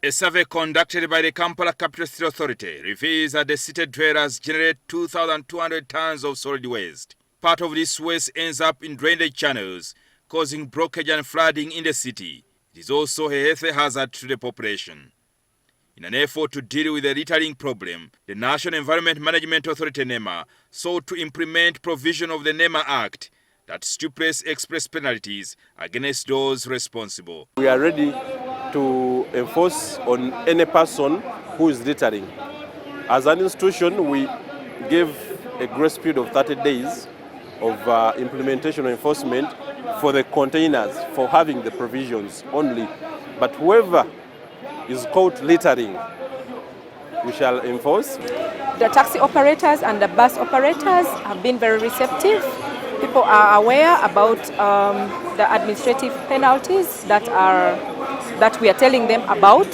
A survey conducted by the Kampala Capital City Authority reveals that the city dwellers generate 2,200 tons of solid waste. Part of this waste ends up in drainage channels, causing blockage and flooding in the city. It is also a health hazard to the population. In an effort to deal with the littering problem, the National Environment Management Authority NEMA sought to implement provision of the NEMA Act that stipulates express penalties against those responsible. We are ready to enforce on any person who is littering. As an institution, we give a grace period of 30 days of implementation or enforcement for the containers, for having the provisions only. But whoever is caught littering, we shall enforce. The taxi operators and the bus operators have been very receptive. People are aware about the administrative penalties that we are telling them about.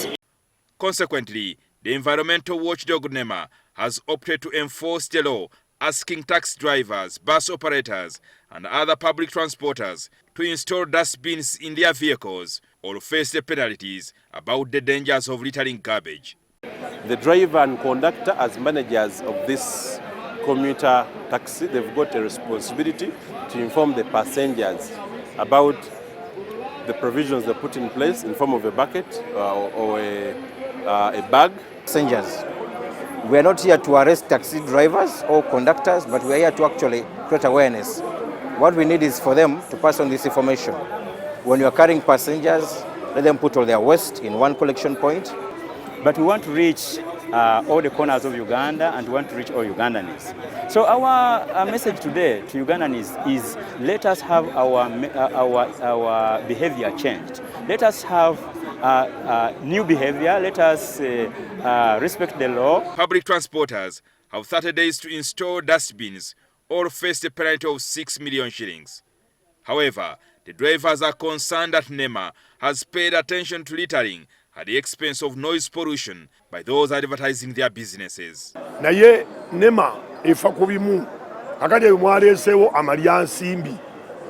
Consequently, the environmental watchdog NEMA has opted to enforce the law, asking taxi drivers, bus operators, and other public transporters to install dustbins in their vehicles or face the penalties about the dangers of littering garbage. The driver and conductor, as managers of this commuter taxi, they've got a responsibility to inform the passengers about the provisions they put in place in form of a bucket or a bag. Passengers. We are not here to arrest taxi drivers or conductors, but we are here to actually create awareness. What we need is for them to pass on this information. When you are carrying passengers, let them put all their waste in one collection point. But we want to reach all the corners of Uganda, and we want to reach all Ugandans. So our message today to Ugandans is let us have our behavior changed. Let us have new behavior. Let us respect the law. Public transporters have 30 days to install dustbins or face the penalty of 6 million shillings. However, the drivers are concerned that NEMA has paid attention to littering at the expense of noise pollution by those advertising their businesses. Naye NEMA efa kubimu akade mwalesewo amalya nsimbi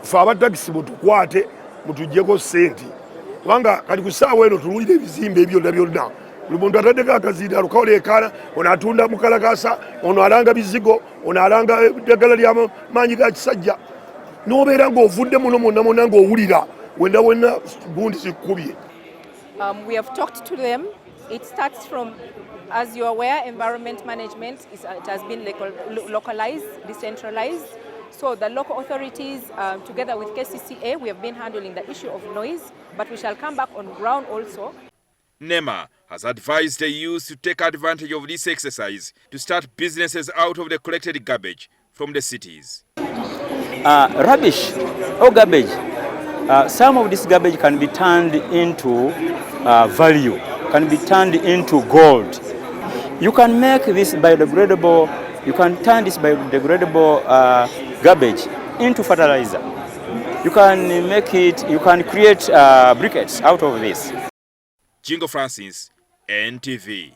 fa abataxi mutukwate mutujjeko senti kubanga kali kusaawa eno tululire ebizimbe ebyo byonna buli muntu atadeka akazira alukaolekana ono atunda mukalakasa ono alanga bizigo ono alanga eddagala lya maanyi ga kisajja n'obeera ng'ovudde muno mwonna ng'owulira wenda wonna gundi zikubye. We have talked to them. It starts from, as you're aware, environment management it has been localized, decentralized. So the local authorities, together with KCCA, we have been handling the issue of noise, but we shall come back on ground also. NEMA has advised the youth to take advantage of this exercise to start businesses out of the collected garbage from the cities. Rubbish or garbage. Some of this garbage can be turned into value, can be turned into gold. You can make this biodegradable, you can turn this biodegradable garbage into fertilizer. You can make it, you can create briquettes out of this. Jingo Francis, NTV.